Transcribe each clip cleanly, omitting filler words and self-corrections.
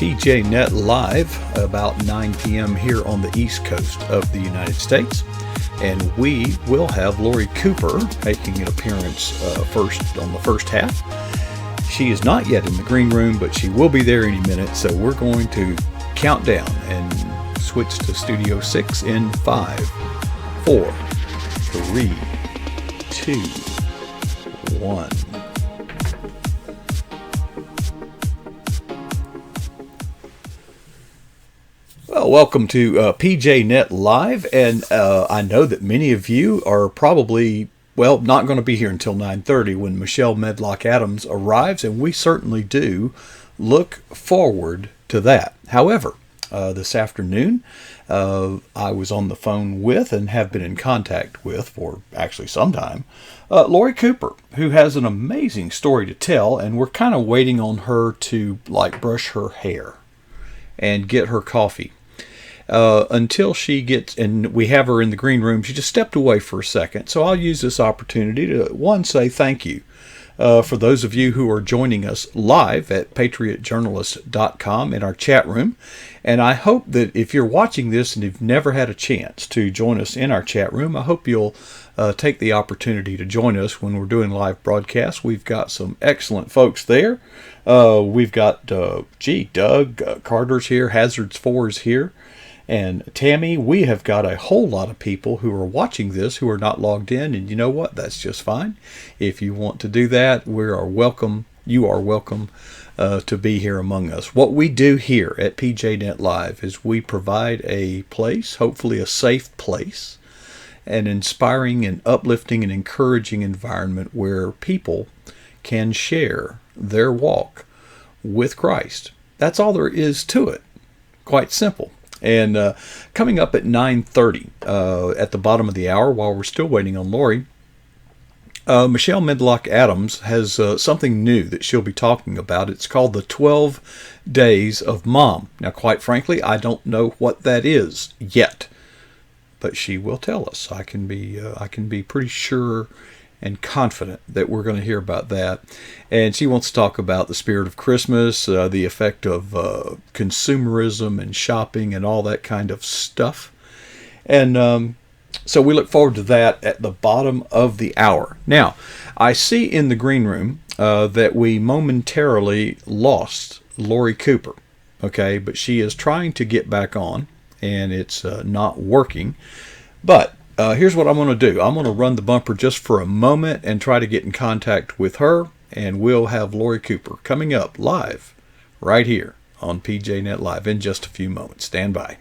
PJNet Live about 9 p.m. here on the East Coast of the United States. And we will have Lori Cooper making an appearance first on the first half. She is not yet in the green room, but she will be there any minute. So we're going to count down and switch to Studio 6 in 5, 4, 3, 2, 1. Well, welcome to PJNet Live, and I know that many of you are probably, not going to be here until 9:30 when Michelle Medlock Adams arrives, and we certainly do look forward to that. However, this afternoon, I was on the phone with and have been in contact with for actually some time, Lori Cooper, who has an amazing story to tell, and we're kind of waiting on her to brush her hair and get her coffee. Until she gets, and we have her in the green room. She just stepped away for a second. So I'll use this opportunity to, say thank you for those of you who are joining us live at patriotjournalist.com in our chat room. And I hope that if you're watching this and you've never had a chance to join us in our chat room, I hope you'll take the opportunity to join us when we're doing live broadcasts. We've got some excellent folks there. We've got, Doug Carter's here, Hazards 4 is here. And Tammy, we have got a whole lot of people who are watching this who are not logged in, and you know what? That's just fine. If you want to do that, we are welcome. You are welcome to be here among us. What we do here at PJNet Live is we provide a place, hopefully a safe place, an inspiring and uplifting and encouraging environment where people can share their walk with Christ. That's all there is to it. Quite simple. And coming up at 9:30 at the bottom of the hour, while we're still waiting on Lori, Michelle Medlock Adams has something new that she'll be talking about. It's called the 12 Days of Mom. Now, quite frankly, I don't know what that is yet, but she will tell us. I can be pretty sure and confident that we're going to hear about that. And she wants to talk about the spirit of Christmas, the effect of consumerism and shopping and all that kind of stuff. And so we look forward to that at the bottom of the hour. Now, I see in the green room that we momentarily lost Lori Cooper. Okay, but she is trying to get back on, and it's not working. But here's what I'm going to do. I'm going to run the bumper just for a moment and try to get in contact with her, and we'll have Lori Cooper coming up live right here on PJNet Live in just a few moments. Stand by.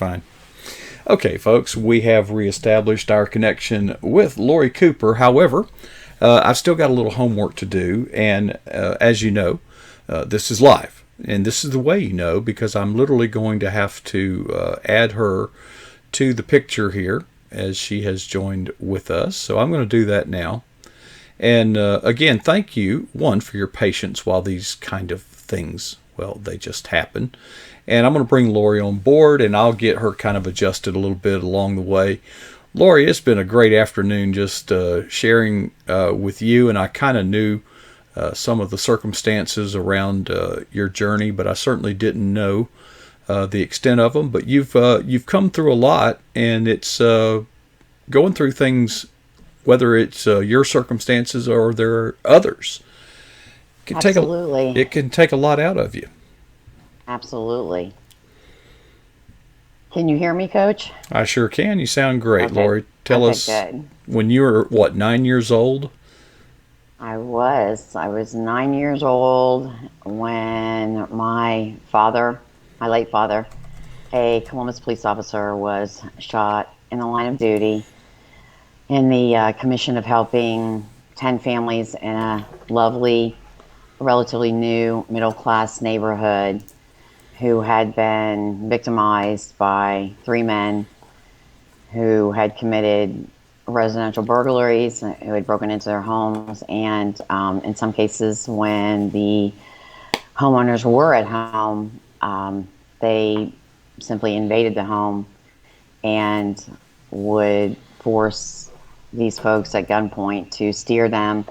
fine. Okay, folks, we have reestablished our connection with Lori Cooper. However, I've still got a little homework to do, and as you know, this is live. And this is the way you know, because I'm literally going to have to add her to the picture here as she has joined with us. So I'm going to do that now. And again, thank you, one, for your patience while these kind of things, well, they just happen. And I'm going to bring Lori on board, and I'll get her kind of adjusted a little bit along the way. Lori, it's been a great afternoon just sharing with you, and I kind of knew some of the circumstances around your journey, but I certainly didn't know the extent of them. But you've come through a lot, and it's going through things, whether it's your circumstances or there are others. Absolutely. It can take a lot out of you. Absolutely. Can you hear me, Coach? I sure can. You sound great, Okay. Lori. Tell us, Good. when you were, what, 9 years old? I was 9 years old when my father, my late father, a Columbus police officer, was shot in the line of duty in the commission of helping 10 families in a lovely, relatively new middle-class neighborhood who had been victimized by three men who had committed residential burglaries, who had broken into their homes, and in some cases, when the homeowners were at home, they simply invaded the home and would force these folks at gunpoint to steer them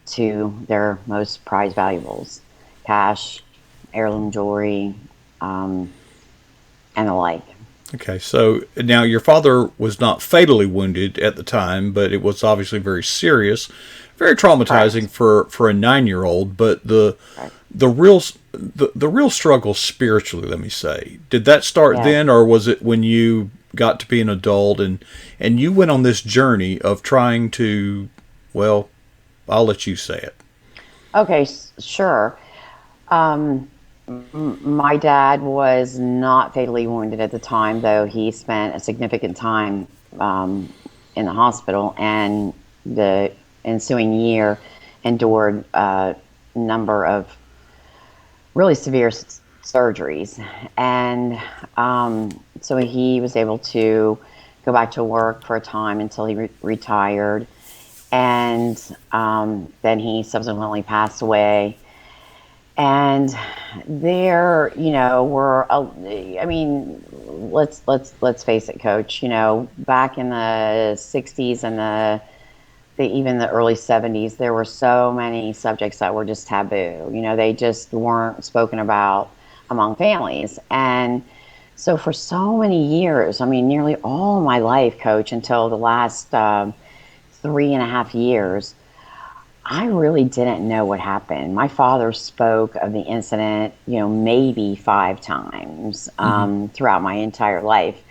to their most prized valuables, cash, heirloom jewelry, and the like. Okay, so now your father was not fatally wounded at the time, but it was obviously very serious, very traumatizing for a 9-year-old. But the real struggle spiritually, let me say, did that start then, or was it when you got to be an adult and you went on this journey of trying to, well, I'll let you say it. Okay, sure. My dad was not fatally wounded at the time, though he spent a significant time in the hospital, and the ensuing year endured a number of really severe surgeries. And so he was able to go back to work for a time until he retired. And then he subsequently passed away. And there, I mean, let's face it, Coach. Back in the '60s and even the early '70s, there were so many subjects that were just taboo. They just weren't spoken about among families. And so for so many years, I mean, nearly all my life, Coach, until the last 3.5 years, I really didn't know what happened. My father spoke of the incident, maybe 5 times throughout my entire life.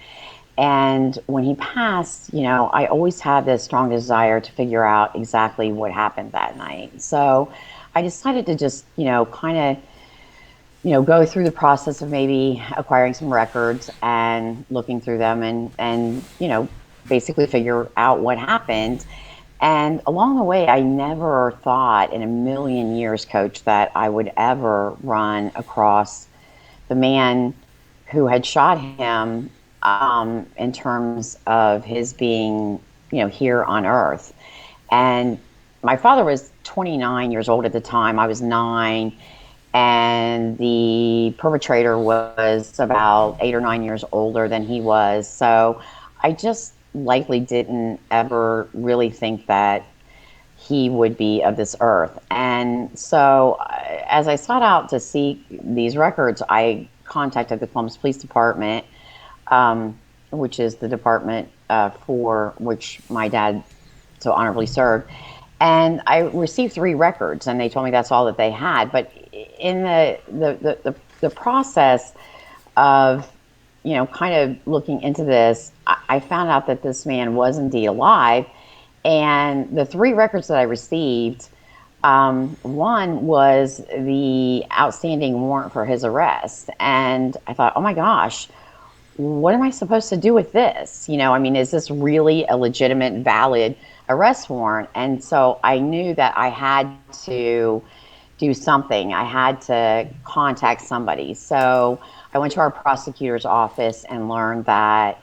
And when he passed, I always had this strong desire to figure out exactly what happened that night. So I decided to just, kind of, go through the process of maybe acquiring some records and looking through them and basically figure out what happened. And along the way, I never thought in a million years, Coach, that I would ever run across the man who had shot him in terms of his being, here on Earth. And my father was 29 years old at the time. I was 9. And the perpetrator was about 8 or 9 years older than he was. So I just likely didn't ever really think that he would be of this earth. And so as I sought out to seek these records, I contacted the Columbus Police Department, which is the department for which my dad so honorably served. And I received 3 records, and they told me that's all that they had. But in the process of kind of looking into this, I found out that this man was indeed alive. And the 3 records that I received, one was the outstanding warrant for his arrest. And I thought, oh my gosh, what am I supposed to do with this? I mean, is this really a legitimate, valid arrest warrant? And so I knew that I had to do something. I had to contact somebody. So I went to our prosecutor's office and learned that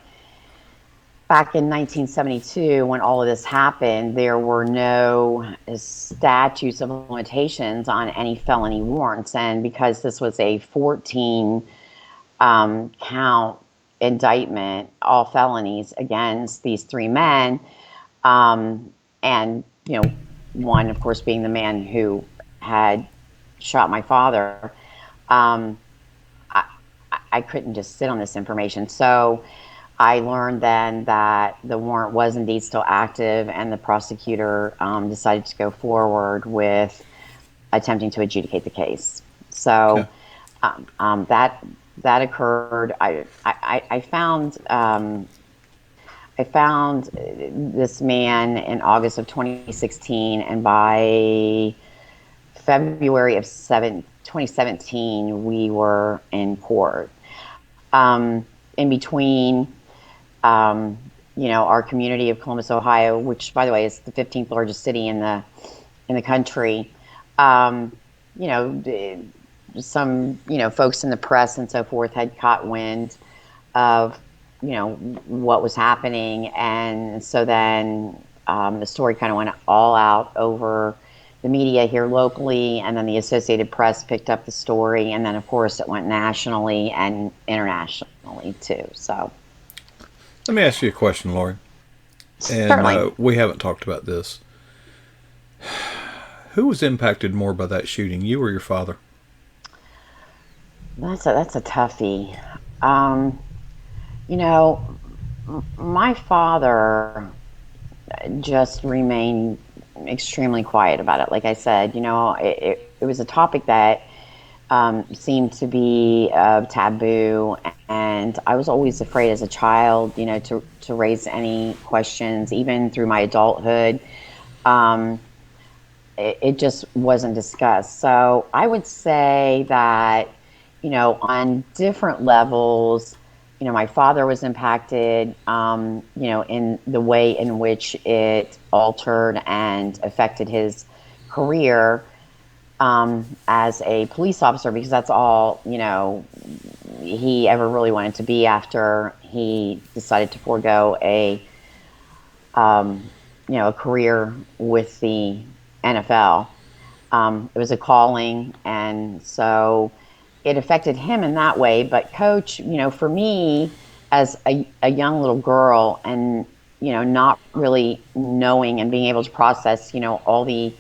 back in 1972, when all of this happened, there were no statutes of limitations on any felony warrants. And because this was a 14 count indictment, all felonies against these three men, and one, of course, being the man who had shot my father. I couldn't just sit on this information. So I learned then that the warrant was indeed still active, and the prosecutor decided to go forward with attempting to adjudicate the case. So that occurred. I found this man in August of 2016, and by February of 2017, we were in court. In between, our community of Columbus, Ohio, which, by the way, is the 15th largest city in the country. Some folks in the press and so forth had caught wind of what was happening, and so then the story kind of went all out over the media here locally, and then the Associated Press picked up the story, and then of course it went nationally and internationally too. So let me ask you a question, Lori. Certainly. We haven't talked about this. Who was impacted more by that shooting, you or your father? That's a toughie. My father just remained extremely quiet about it. Like I said, it was a topic that seemed to be taboo, and I was always afraid as a child, to raise any questions, even through my adulthood. It just wasn't discussed. So I would say that, on different levels, my father was impacted, in the way in which it altered and affected his career as a police officer, because that's all, he ever really wanted to be after he decided to forego a career with the NFL. It was a calling, and so it affected him in that way. But Coach, for me, as a young little girl, and not really knowing and being able to process, all the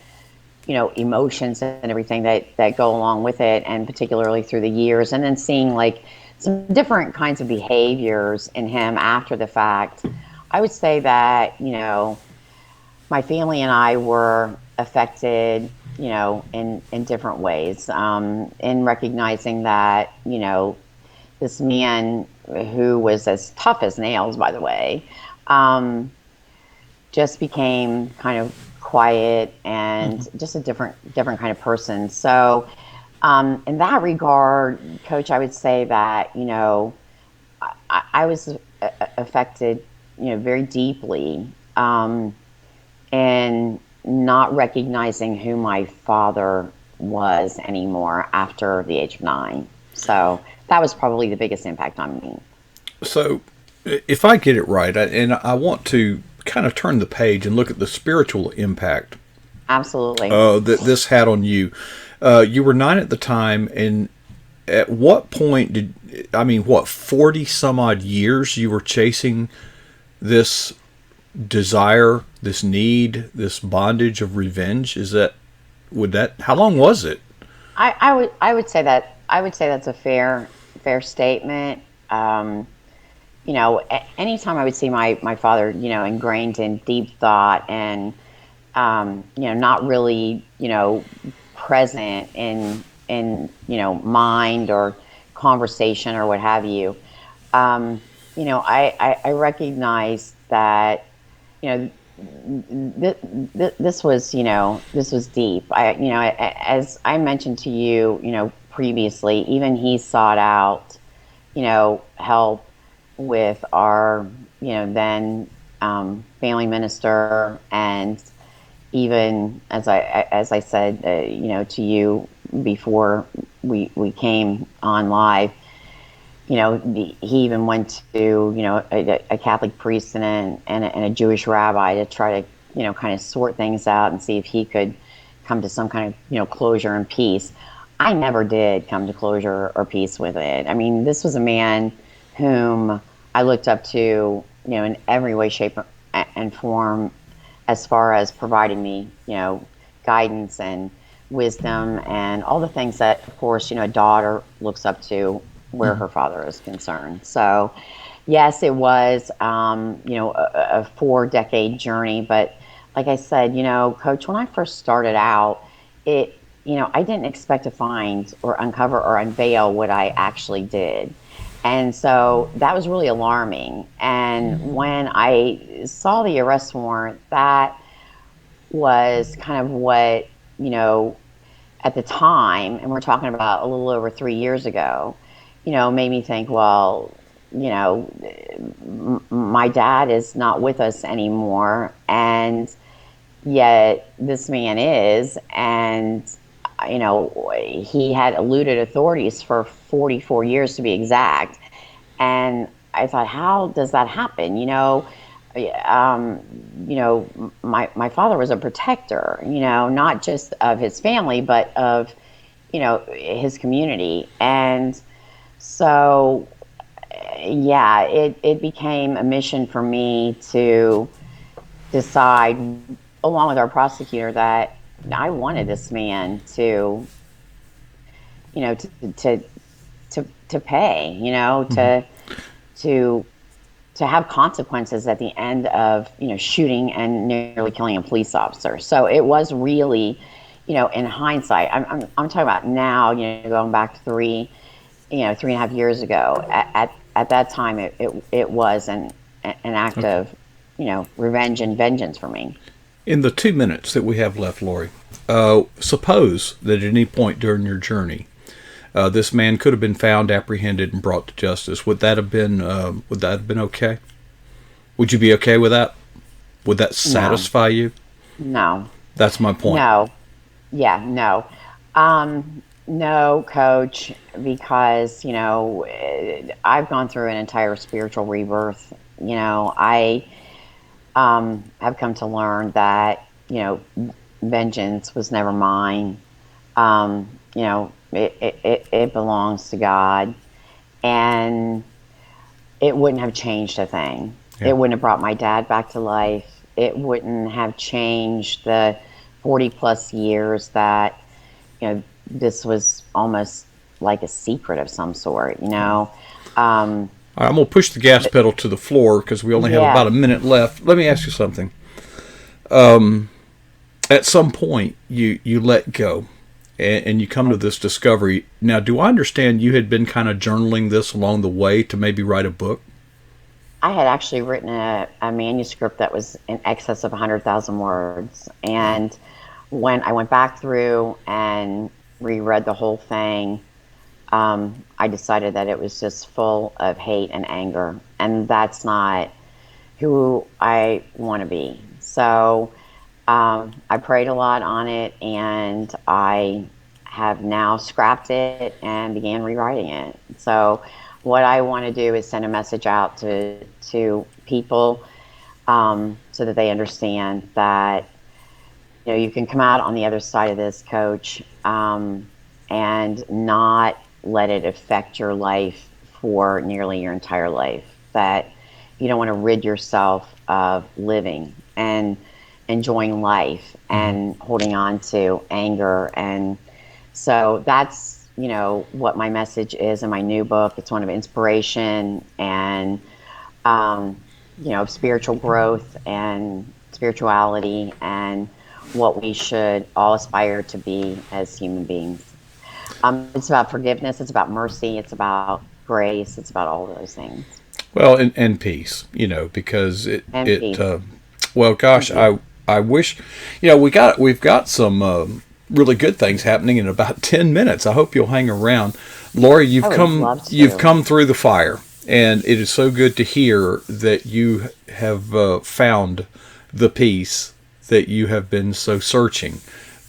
emotions and everything that go along with it, and particularly through the years, and then seeing like some different kinds of behaviors in him after the fact, I would say that my family and I were affected, in different ways, in recognizing that, this man, who was as tough as nails, by the way, just became kind of quiet and just a different kind of person. So in that regard, Coach, I would say that, I was affected, very deeply, and not recognizing who my father was anymore after the age of 9. So that was probably the biggest impact on me. So if I get it right, and I want to kind of turn the page and look at the spiritual impact Absolutely. That this had on you. You were 9 at the time, and at what point 40 some odd years you were chasing this desire, this need, this bondage of revenge? How long was it? I would say that's a fair statement. Anytime I would see my father, ingrained in deep thought and, not really, present in mind or conversation or what have you, I recognize that, this was deep. As I mentioned to you, previously, even he sought out, help with our, then family minister, and even as I said, to you before we came on live, he even went to, a Catholic priest and a Jewish rabbi to try to, kind of sort things out and see if he could come to some kind of, closure and peace. I never did come to closure or peace with it. I mean, this was a man whom I looked up to, in every way, shape, and form, as far as providing me, guidance and wisdom and all the things that, of course, a daughter looks up to where her father is concerned. So, yes, it was, a 4-decade journey. But like I said, Coach, when I first started out, I didn't expect to find or uncover or unveil what I actually did. And so that was really alarming. And when I saw the arrest warrant, that was kind of what, at the time, and we're talking about a little over 3 years ago, made me think, well, my dad is not with us anymore. And yet this man is. And he had eluded authorities for 44 years to be exact. And I thought, how does that happen? My father was a protector, not just of his family, but of, his community. And so, yeah, it became a mission for me to decide, along with our prosecutor, that I wanted this man to, to pay, to have consequences at the end of, shooting and nearly killing a police officer. So it was really, in hindsight, I'm talking about now, going back 3.5 years ago. At that time, it was an act of, revenge and vengeance for me. In the 2 minutes that we have left, Lori, suppose that at any point during your journey, this man could have been found, apprehended, and brought to justice. Would that have been okay? Would you be okay with that? Would that satisfy you? No. That's my point. No. Yeah, no. No, Coach, because, I've gone through an entire spiritual rebirth. I have come to learn that, vengeance was never mine. It belongs to God, and it wouldn't have changed a thing. Yeah. It wouldn't have brought my dad back to life. It wouldn't have changed the 40 plus years that, this was almost like a secret of some sort, I'm going to push the gas pedal to the floor because we only have about a minute left. Let me ask you something. At some point, you let go, and you come to this discovery. Now, do I understand you had been kind of journaling this along the way to maybe write a book? I had actually written a manuscript that was in excess of 100,000 words. And when I went back through and reread the whole thing, I decided that it was just full of hate and anger. And that's not who I want to be. So I prayed a lot on it, and I have now scrapped it and began rewriting it. So what I want to do is send a message out to people, so that they understand that, you can come out on the other side of this, Coach, and not let it affect your life for nearly your entire life. That you don't want to rid yourself of living and enjoying life and holding on to anger. And so that's, what my message is in my new book. It's one of inspiration and, spiritual growth and spirituality and what we should all aspire to be as human beings. It's about forgiveness. It's about mercy. It's about grace. It's about all those things. Well, and peace, because well, gosh, I wish, we've got some really good things happening in about 10 minutes. I hope you'll hang around. Lori, you've come through the fire, And it is so good to hear that you have found the peace that you have been so searching,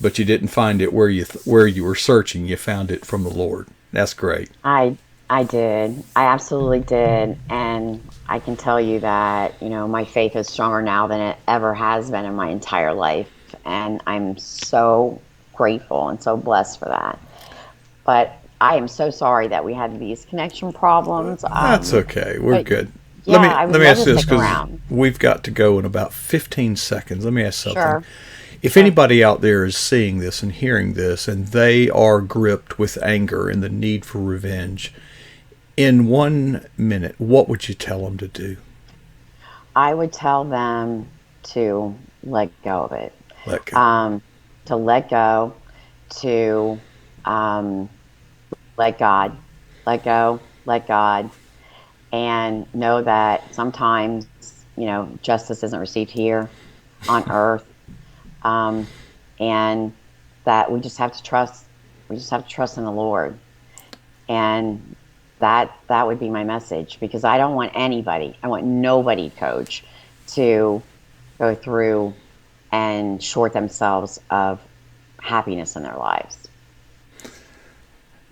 but you didn't find it where you were searching. You found it from the Lord. That's great. I did. I absolutely did. And I can tell you that, my faith is stronger now than it ever has been in my entire life. And I'm so grateful and so blessed for that. But I am so sorry that we had these connection problems. That's okay. We're good. Yeah, let me ask this, because around. we've got to go in about 15 seconds. Let me ask something. Sure. If anybody out there is seeing this and hearing this, and they are gripped with anger and the need for revenge, in 1 minute, what would you tell them to do? I would tell them to let go of it. Let go. To let go, to let God, let go, let God, and know that sometimes, justice isn't received here on earth, and that we just have to trust. We just have to trust in the Lord, and that would be my message, because I don't want anybody, I want nobody, Coach, to go through and short themselves of happiness in their lives.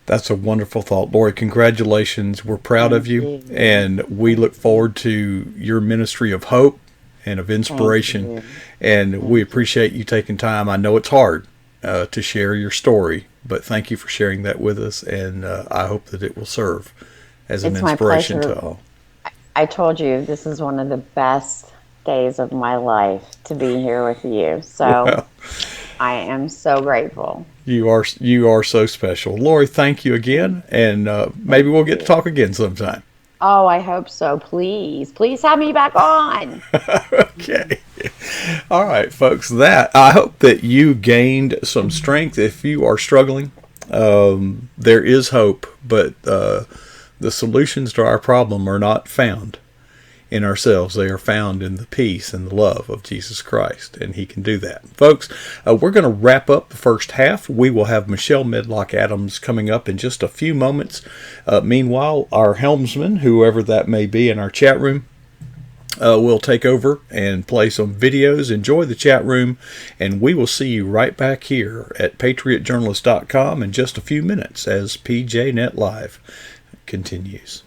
That's a wonderful thought. Lori, congratulations. We're proud of you, and we look forward to your ministry of hope and of inspiration, and we appreciate you taking time. I know it's hard to share your story, but thank you for sharing that with us, and I hope that it will serve as an inspiration to all. I told you this is one of the best days of my life to be here with you, so I am so grateful. You are so special. Lori, thank you again, and maybe we'll get to talk again sometime. Oh, I hope so. Please have me back on. Okay. All right, folks. I hope that you gained some strength. If you are struggling, there is hope, but the solutions to our problem are not found in ourselves. They are found in the peace and the love of Jesus Christ, and He can do that. Folks, we're going to wrap up the first half. We will have Michelle Medlock Adams coming up in just a few moments. Meanwhile, our helmsman, whoever that may be in our chat room, will take over and play some videos. Enjoy the chat room, and we will see you right back here at PatriotJournalist.com in just a few minutes as PJNet Live continues.